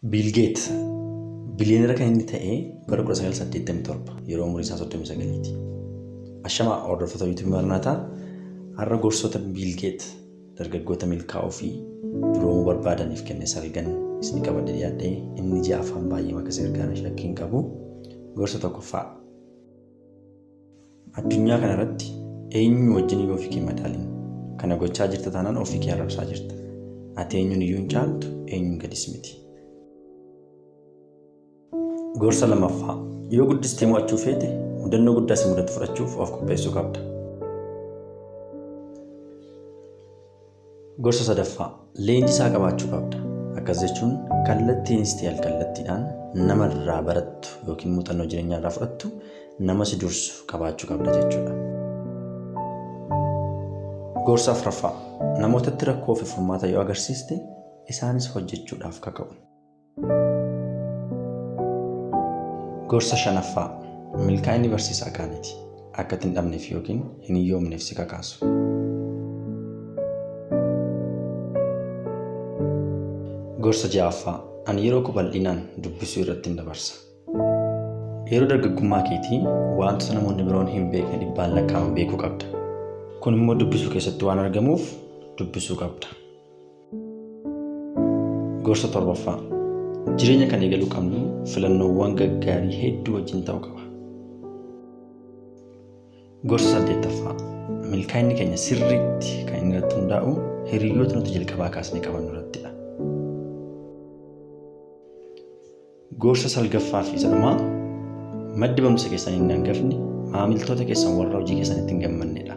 Bill Gates biliyoonera kan inni ta'e bara 1987 yeroo umurii isaa 39ti. Ashama hordoftoota YouTube barnaataa har'a gorsota Bill Gates dargaggoota milkaa'oo fi duroomuu barbaadaniif kenne salgan isin qabadde dhiyaadhee inni ji'a afaan baay'ee makasee ergaan shakkiin qabu gorsa tokkoffaa. Addunyaa kana irratti eenyu wajjin yoo ofii kee madaaliin kana gochaa jirta taanaan ofii kee arrabsaa jirta. Ati eenyuun iyyuu hin caaltu eenyuun gadis miti. Gorsa lamaffaa yoo guddistee mo'achuu feete mudannoo guddaa si mudatu fudhachuuf of qopheessuu qabda. Gorsa sadaffaa leenjisaa qabaachuu qabda. Akkas jechuun kallattiinis ta'e alkallattiidhaan nama irraa barattu yookiin muuxannoo jireenyaa irraa fudhattu nama si dursu qabaachuu qabda jechuudha. Gorsa afuraffaa namootatti rakkoo fi furmaata yoo agarsiiste isaanis hojjechuudhaaf kaka'u. Gorsa shanaffaa milkaa'inni barsiisaa kaaniiti. Akka hin dhabneef yookiin hin hiyyoomneef si kakaasu. Gorsa ja'affaa ani yeroo koo bal'inaan dubbisuu irratti hin dabarsa. Yeroo dargaggummaa keetii wantoota namoonni biroon hin beekne dhibbaan lakkaa'aman beekuu qabda. Kun immoo dubbisuu keessatti waan argamuuf dubbisuu qabda. Gorsa torbaffaa jireenya kan eegaluu qabnu filannoowwan gaggaarii hedduu wajjin ta'uu qaba. Gorsa saddeettaffaa milkaa'inni keenya sirriitti kan inni irratti hundaa'u hiriyoota nuti jalqabaa kaasnee qabannu irrattidha. Gorsa salgaffaa fi sadhumaa maddi barumsa keessanii hin hangafne maamiltoota keessan warra hojii keessanitti hin gammannedha.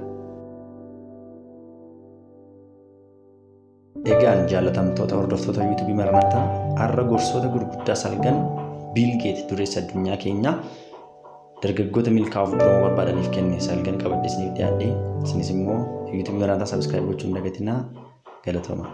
Egaan jaalatamtoota hordoftoota YouTube marnaataa har'a gorsoota gurguddaa salgan Bill Gates dureessa addunyaa keenyaa dargaggoota milkaa'uuf duroomuu barbaadaniif kenne salgan qabadde isiniif dhiyaadhee isinis immoo YouTube marnaataa subscribe gochuun dagatinaa galatooma.